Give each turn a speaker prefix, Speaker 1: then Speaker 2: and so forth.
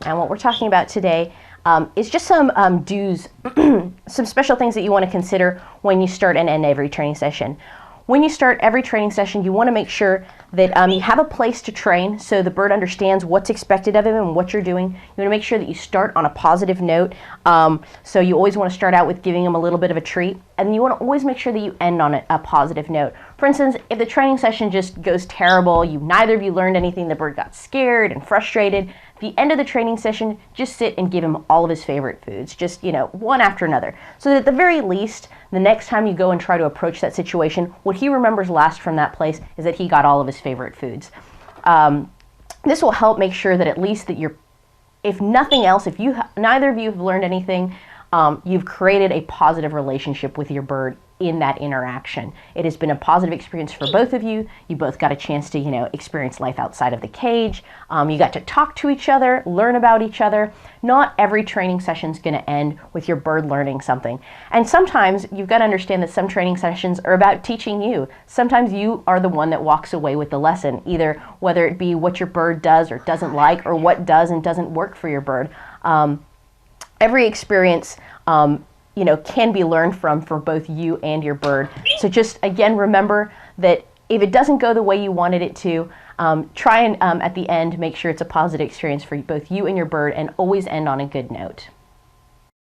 Speaker 1: And what we're talking about today is just some do's, some special things that you want to consider when you start and end every training session. When you start every training session, you want to make sure that you have a place to train so the bird understands what's expected of him and what you're doing. You want to make sure that you start on a positive note. So you always want to start out with giving him a little bit of a treat, and you want to always make sure that you end on a positive note. For instance, if the training session just goes terrible, neither of you learned anything, the bird got scared and frustrated, at the end of the training session, just sit and give him all of his favorite foods, just, one after another. So that at the very least, the next time you go and try to approach that situation, what he remembers last from that place is that he got all of his favorite foods. This will help make sure that at least that if nothing else, if neither of you have learned anything, you've created a positive relationship with your bird in that interaction. It has been a positive experience for both of you. You both got a chance to, experience life outside of the cage. You got to talk to each other, learn about each other. Not every training session is going to end with your bird learning something. And sometimes you've got to understand that some training sessions are about teaching you. Sometimes you are the one that walks away with the lesson, either whether it be what your bird does or doesn't like, or what does and doesn't work for your bird. Every experience can be learned from for both you and your bird. So just, again, remember that if it doesn't go the way you wanted it to, try and, at the end, make sure it's a positive experience for both you and your bird, and always end on a good note.